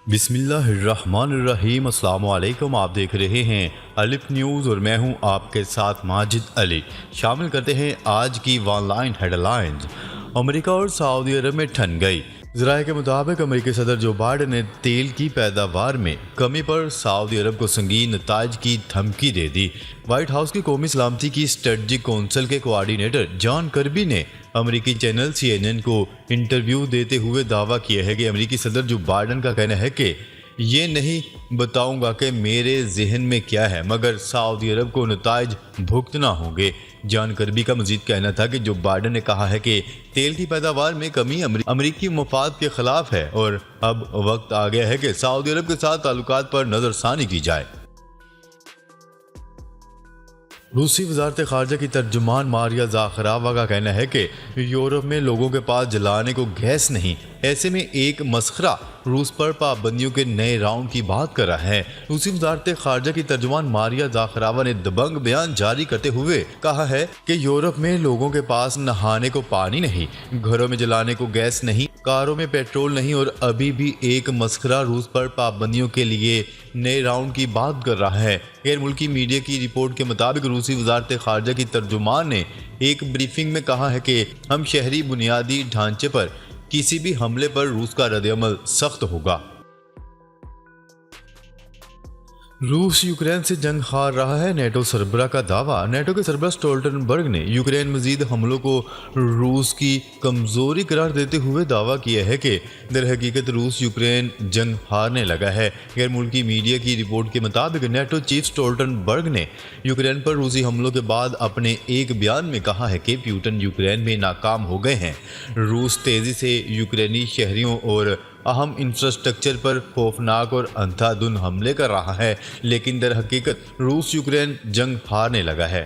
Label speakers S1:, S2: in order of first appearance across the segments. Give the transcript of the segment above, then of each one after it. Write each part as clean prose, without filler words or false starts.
S1: بسم اللہ الرحمن الرحیم۔ السلام علیکم، آپ دیکھ رہے ہیں الف نیوز اور میں ہوں آپ کے ساتھ ماجد علی۔ شامل کرتے ہیں آج کی آن لائن ہیڈ لائنز۔ امریکہ اور سعودی عرب میں ٹھن گئی۔ ذرائع کے مطابق امریکی صدر جو بائیڈن نے تیل کی پیداوار میں کمی پر سعودی عرب کو سنگین نتائج کی دھمکی دے دی۔ وائٹ ہاؤس کی قومی سلامتی کی اسٹریٹجک کونسل کے کوآرڈینیٹر جان کربی نے امریکی چینل CNN کو انٹرویو دیتے ہوئے دعویٰ کیا ہے کہ امریکی صدر جو بائیڈن کا کہنا ہے کہ یہ نہیں بتاؤں گا کہ میرے ذہن میں کیا ہے، مگر سعودی عرب کو نتائج بھگتنا ہوں گے۔ جان کربی کا مزید کہنا تھا کہ جو بائیڈن نے کہا ہے کہ تیل کی پیداوار میں کمی امریکی مفاد کے خلاف ہے اور اب وقت آ گیا ہے کہ سعودی عرب کے ساتھ تعلقات پر نظر ثانی کی جائے۔ روسی وزارت خارجہ کی ترجمان ماریا زاخراوا کا کہنا ہے کہ یورپ میں لوگوں کے پاس جلانے کو گیس نہیں، ایسے میں ایک مسخرہ روس پر پابندیوں کے نئے راؤنڈ کی بات کر رہا ہے۔ روسی وزارت خارجہ کی ترجمان ماریا زاخراوا نے دبنگ بیان جاری کرتے ہوئے کہا ہے کہ یورپ میں لوگوں کے پاس نہانے کو پانی نہیں، گھروں میں جلانے کو گیس نہیں، کاروں میں پیٹرول نہیں، اور ابھی بھی ایک مسخرہ روس پر پابندیوں کے لیے نئے راؤنڈ کی بات کر رہا ہے۔ غیر ملکی میڈیا کی رپورٹ کے مطابق روسی وزارت خارجہ کی ترجمان نے ایک بریفنگ میں کہا ہے کہ ہم شہری بنیادی ڈھانچے پر کسی بھی حملے پر روس کا رد عمل سخت ہوگا۔ روس یوکرین سے جنگ ہار رہا ہے، نیٹو سربراہ کا دعویٰ۔ نیٹو کے سربراہ اسٹولٹنبرگ نے یوکرین مزید حملوں کو روس کی کمزوری قرار دیتے ہوئے دعویٰ کیا ہے کہ در حقیقت روس یوکرین جنگ ہارنے لگا ہے۔ غیر ملکی میڈیا کی رپورٹ کے مطابق نیٹو چیف اسٹولٹنبرگ نے یوکرین پر روسی حملوں کے بعد اپنے ایک بیان میں کہا ہے کہ پیوٹن یوکرین میں ناکام ہو گئے ہیں۔ روس تیزی سے یوکرینی شہریوں اور اہم انفراسٹرکچر پر خوفناک اور اندھا دھند حملے کر رہا ہے، لیکن در حقیقت روس یوکرین جنگ ہارنے لگا ہے۔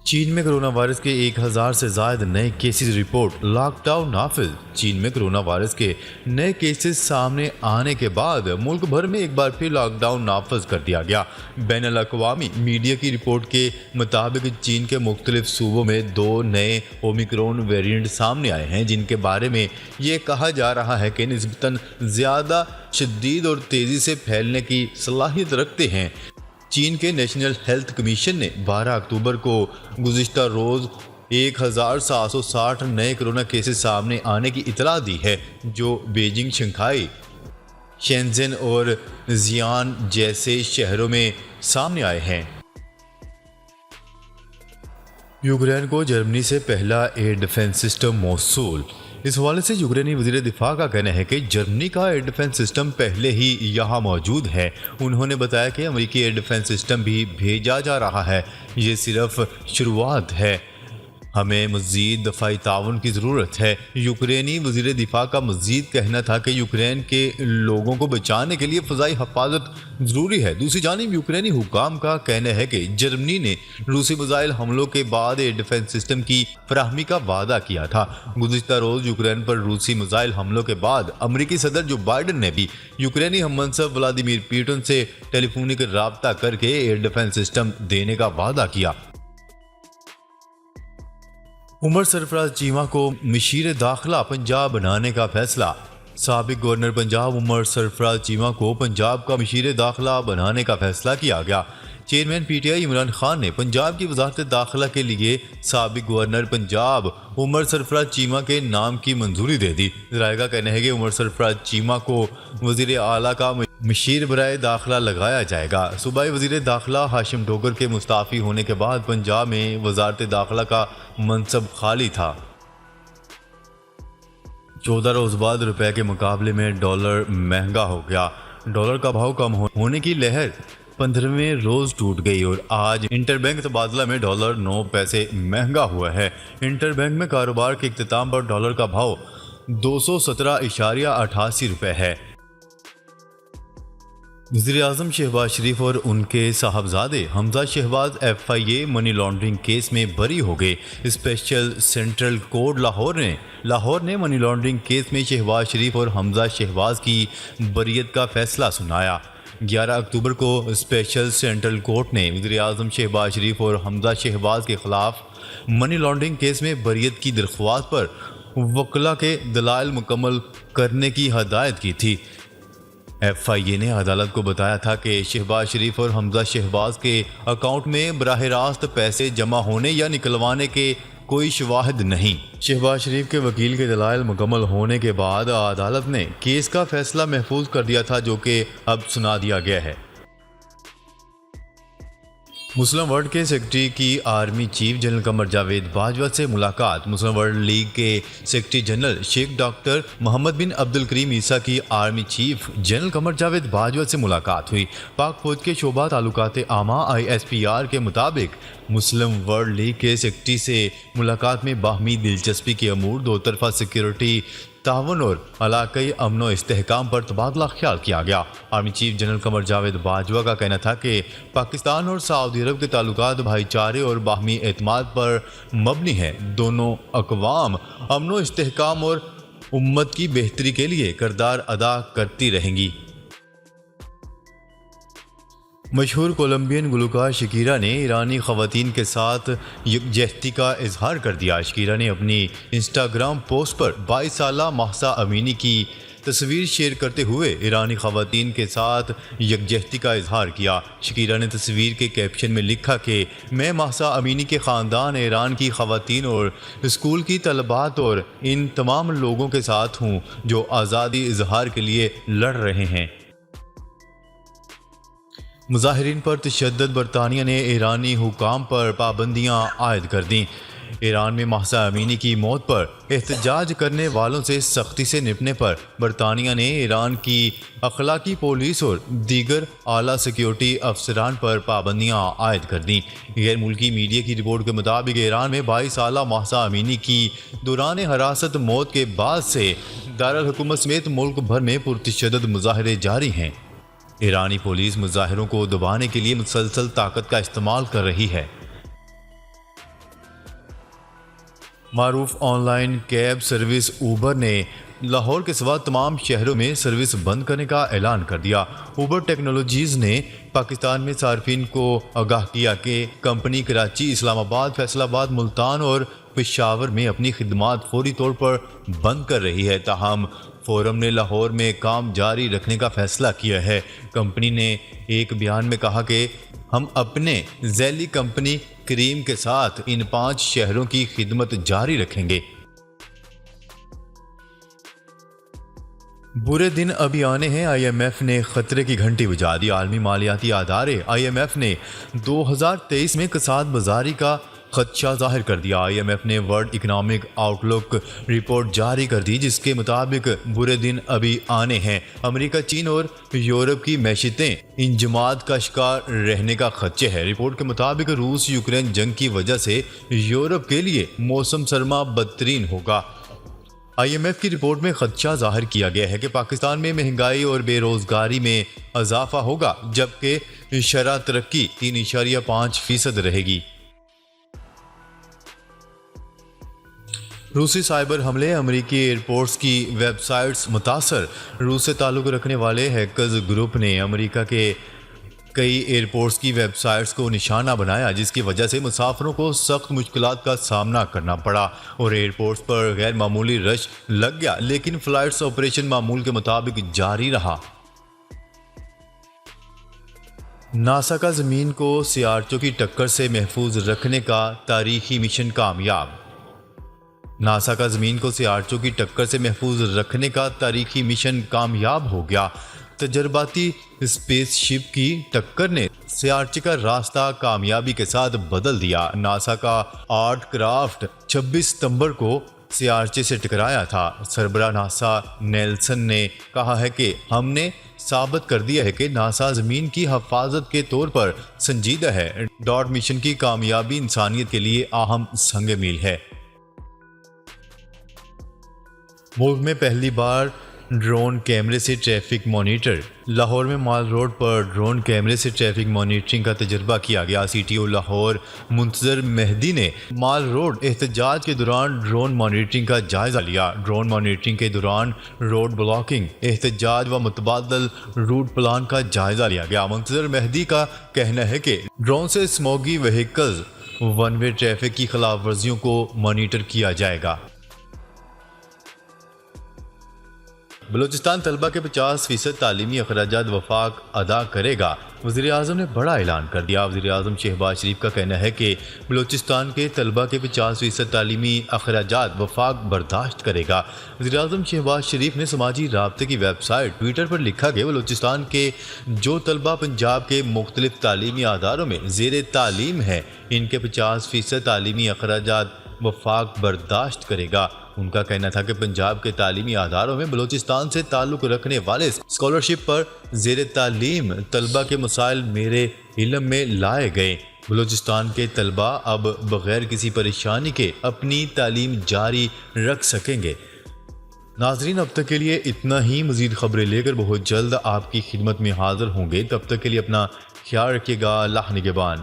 S1: چین میں کرونا وائرس کے 1000 سے زائد نئے کیسز رپورٹ، لاک ڈاؤن نافذ۔ چین میں کرونا وائرس کے نئے کیسز سامنے آنے کے بعد ملک بھر میں ایک بار پھر لاک ڈاؤن نافذ کر دیا گیا۔ بین الاقوامی میڈیا کی رپورٹ کے مطابق چین کے مختلف صوبوں میں 2 نئے اومیکرون ویریئنٹ سامنے آئے ہیں، جن کے بارے میں یہ کہا جا رہا ہے کہ نسبتاً زیادہ شدید اور تیزی سے پھیلنے کی صلاحیت رکھتے ہیں۔ چین کے نیشنل ہیلتھ کمیشن نے 12 اکتوبر کو گزشتہ روز 1760 نئے کرونا کیسز سامنے آنے کی اطلاع دی ہے، جو بیجنگ، شنگھائی، شینزن اور زیان جیسے شہروں میں سامنے آئے ہیں۔ یوکرین کو جرمنی سے پہلا ایئر ڈیفنس سسٹم موصول۔ اس حوالے سے یوکرینی وزیر دفاع کا کہنا ہے کہ جرمنی کا ایئر ڈیفنس سسٹم پہلے ہی یہاں موجود ہے۔ انہوں نے بتایا کہ امریکی ایئر ڈیفنس سسٹم بھی بھیجا جا رہا ہے، یہ صرف شروعات ہے، ہمیں مزید دفاعی تعاون کی ضرورت ہے۔ یوکرینی وزیر دفاع کا مزید کہنا تھا کہ یوکرین کے لوگوں کو بچانے کے لیے فضائی حفاظت ضروری ہے۔ دوسری جانب یوکرینی حکام کا کہنا ہے کہ جرمنی نے روسی میزائل حملوں کے بعد ایئر ڈیفنس سسٹم کی فراہمی کا وعدہ کیا تھا۔ گزشتہ روز یوکرین پر روسی میزائل حملوں کے بعد امریکی صدر جو بائیڈن نے بھی یوکرینی ہم منصب ولادیمیر پیوٹن سے ٹیلی فونک رابطہ کر کے ایئر ڈیفنس سسٹم دینے کا وعدہ کیا۔ عمر سرفراز چیمہ کو مشیر داخلہ پنجاب بنانے کا فیصلہ۔ سابق گورنر پنجاب عمر سرفراز چیمہ کو پنجاب کا مشیر داخلہ بنانے کا فیصلہ کیا گیا۔ چیئرمین PTI عمران خان نے پنجاب کی وزارت داخلہ کے لیے سابق گورنر پنجاب عمر سرفراز چیمہ کے نام کی منظوری دے دی۔ ذرائع کا کہنا ہے کہ عمر سرفراز چیمہ کو وزیر اعلیٰ کا مشیر برائے داخلہ لگایا جائے گا۔ صوبائی وزیر داخلہ ہاشم ٹوکر کے مستعفی ہونے کے بعد پنجاب میں وزارت داخلہ کا منصب خالی تھا۔ 14 روز بعد روپے کے مقابلے میں ڈالر مہنگا ہو گیا۔ ڈالر کا بھاؤ کم ہونے کی لہر 15ویں روز ٹوٹ گئی اور آج انٹر بینک تبادلہ میں ڈالر 9 پیسے مہنگا ہوا ہے۔ انٹر بینک میں کاروبار کے اختتام پر ڈالر کا بھاؤ 217.88 روپے ہے۔ وزیر اعظم شہباز شریف اور ان کے صاحبزادے Hamza Shahbaz FIA money laundering case میں بری ہو گئے۔ اسپیشل سینٹرل کورٹ لاہور نے منی لانڈرنگ کیس میں شہباز شریف اور حمزہ شہباز کی بریت کا فیصلہ سنایا۔ 11 اکتوبر کو اسپیشل سینٹرل کورٹ نے وزیر اعظم شہباز شریف اور حمزہ شہباز کے خلاف منی لانڈرنگ کیس میں بریت کی درخواست پر وکلا کے دلائل مکمل کرنے کی ہدایت کی تھی۔ ایف آئی اے نے عدالت کو بتایا تھا کہ شہباز شریف اور حمزہ شہباز کے اکاؤنٹ میں براہ راست پیسے جمع ہونے یا نکلوانے کے کوئی شواہد نہیں۔ شہباز شریف کے وکیل کے دلائل مکمل ہونے کے بعد عدالت نے کیس کا فیصلہ محفوظ کر دیا تھا، جو کہ اب سنا دیا گیا ہے۔ مسلم ورلڈ کے سیکرٹری کی army chief general Qamar Javed Bajwa سے ملاقات۔ مسلم ورلڈ لیگ کے سیکرٹری جنرل شیخ ڈاکٹر محمد بن عبد الکریم عیسیٰ کی army chief general Qamar Javed Bajwa سے ملاقات ہوئی۔ پاک فوج کے شعبہ تعلقات عامہ ISPR کے مطابق مسلم ورلڈ لیگ کے سیکرٹری سے ملاقات میں باہمی دلچسپی کے امور، دو طرفہ سیکیورٹی تعاون اور علاقائی امن و استحکام پر تبادلہ خیال کیا گیا۔ Army chief general Qamar Javed Bajwa کا کہنا تھا کہ پاکستان اور سعودی عرب کے تعلقات بھائی چارے اور باہمی اعتماد پر مبنی ہیں۔ دونوں اقوام امن و استحکام اور امت کی بہتری کے لیے کردار ادا کرتی رہیں گی۔ مشہور کولمبین گلوکار شکیرا نے ایرانی خواتین کے ساتھ یکجہتی کا اظہار کر دیا۔ شکیرا نے اپنی انسٹاگرام پوسٹ پر 22 سالہ مہسا امینی کی تصویر شیئر کرتے ہوئے ایرانی خواتین کے ساتھ یکجہتی کا اظہار کیا۔ شکیرا نے تصویر کے کیپشن میں لکھا کہ میں مہسا امینی کے خاندان، ایران کی خواتین اور اسکول کی طالبات اور ان تمام لوگوں کے ساتھ ہوں جو آزادی اظہار کے لیے لڑ رہے ہیں۔ مظاہرین پر تشدد۔ برطانیہ نے ایرانی حکام پر پابندیاں عائد کر دیں۔ ایران میں مہسا امینی کی موت پر احتجاج کرنے والوں سے سختی سے نپٹنے پر برطانیہ نے ایران کی اخلاقی پولیس اور دیگر اعلیٰ سیکیورٹی افسران پر پابندیاں عائد کر دیں۔ غیر ملکی میڈیا کی رپورٹ کے مطابق ایران میں 22 سالہ مہسا امینی کی دوران حراست موت کے بعد سے دارالحکومت سمیت ملک بھر میں پرتشدد مظاہرے جاری ہیں۔ ایرانی پولیس مظاہروں کو دبانے کے لیے مسلسل طاقت کا استعمال کر رہی ہے۔ معروف on line cab service Uber نے لاہور کے سوا تمام شہروں میں سروس بند کرنے کا اعلان کر دیا۔ اوبر ٹیکنالوجیز نے پاکستان میں صارفین کو آگاہ کیا کہ کمپنی کراچی، اسلام آباد، فیصل آباد، ملتان اور پشاور میں اپنی خدمات فوری طور پر بند کر رہی ہے۔ تاہم فورم نے لاہور میں کام جاری رکھنے کا فیصلہ کیا ہے۔ کمپنی نے ایک بیان میں کہا کہ ہم اپنے ذیلی کمپنی کریم کے ساتھ ان 5 شہروں کی خدمت جاری رکھیں گے۔ برے دن ابھی آنے ہیں۔ IMF نے خطرے کی گھنٹی بجا دی۔ عالمی مالیاتی ادارے IMF نے 2023 میں کساد بازاری کا خدشہ ظاہر کر دیا۔ IMF نے ورلڈ اکنامک آؤٹ لک رپورٹ جاری کر دی، جس کے مطابق برے دن ابھی آنے ہیں۔ امریکہ، چین اور یورپ کی معیشتیں انجماد کا شکار رہنے کا خدشہ ہے۔ رپورٹ کے مطابق روس یوکرین جنگ کی وجہ سے یورپ کے لیے موسم سرما بدترین ہوگا۔ IMF کی رپورٹ میں خدشہ ظاہر کیا گیا ہے کہ پاکستان میں مہنگائی اور بے روزگاری میں اضافہ ہوگا، جبکہ شرح ترقی 3.5% رہے گی۔ روسی سائبر حملے، امریکی ایئرپورٹس کی ویب سائٹس متاثر۔ روس سے تعلق رکھنے والے ہیکرز گروپ نے امریکہ کے کئی ایئرپورٹس کی ویب سائٹس کو نشانہ بنایا، جس کی وجہ سے مسافروں کو سخت مشکلات کا سامنا کرنا پڑا اور ایئرپورٹس پر غیر معمولی رش لگ گیا، لیکن فلائٹس آپریشن معمول کے مطابق جاری رہا۔ ناسا کا زمین کو سیارچوں کی ٹکر سے محفوظ رکھنے کا تاریخی مشن کامیاب۔ ناسا کا زمین کو سیارچوں کی ٹکر سے محفوظ رکھنے کا تاریخی مشن کامیاب ہو گیا۔ تجرباتی اسپیس شپ کی ٹکر نے سیارچے کا راستہ کامیابی کے ساتھ بدل دیا۔ ناسا کا آرٹ کرافٹ 26 ستمبر کو سیارچے سے ٹکرایا تھا۔ سربراہ ناسا نیلسن نے کہا ہے کہ ہم نے ثابت کر دیا ہے کہ ناسا زمین کی حفاظت کے طور پر سنجیدہ ہے۔ ڈاٹ مشن کی کامیابی انسانیت کے لیے اہم سنگ میل ہے۔ ملک میں پہلی بار ڈرون کیمرے سے ٹریفک مانیٹر۔ لاہور میں مال روڈ پر ڈرون کیمرے سے ٹریفک مانیٹرنگ کا تجربہ کیا گیا۔ CTO لاہور منتظر مہدی نے مال روڈ احتجاج کے دوران ڈرون مانیٹرنگ کا جائزہ لیا۔ ڈرون مانیٹرنگ کے دوران روڈ بلاکنگ، احتجاج و متبادل روٹ پلان کا جائزہ لیا گیا۔ منتظر مہدی کا کہنا ہے کہ ڈرون سے اسموگی وہیکلز، ون وے ٹریفک کی خلاف ورزیوں کو مانیٹر کیا جائے گا۔ بلوچستان طلبہ کے 50% تعلیمی اخراجات وفاق ادا کرے گا، وزیر اعظم نے بڑا اعلان کر دیا۔ وزیر اعظم شہباز شریف کا کہنا ہے کہ بلوچستان کے طلبہ کے 50% تعلیمی اخراجات وفاق برداشت کرے گا۔ وزیر اعظم شہباز شریف نے سماجی رابطے کی ویب سائٹ ٹویٹر پر لکھا کہ بلوچستان کے جو طلبہ پنجاب کے مختلف تعلیمی اداروں میں زیر تعلیم ہیں، ان کے 50% تعلیمی اخراجات وفاق برداشت کرے گا۔ ان کا کہنا تھا کہ پنجاب کے تعلیمی اداروں میں بلوچستان سے تعلق رکھنے والے اسکالرشپ پر زیر تعلیم طلبہ کے مسائل میرے علم میں لائے گئے۔ بلوچستان کے طلبہ اب بغیر کسی پریشانی کے اپنی تعلیم جاری رکھ سکیں گے۔ ناظرین، اب تک کے لیے اتنا ہی۔ مزید خبریں لے کر بہت جلد آپ کی خدمت میں حاضر ہوں گے۔ تب تک کے لیے اپنا خیال رکھیے گا۔ اللہ نگہبان۔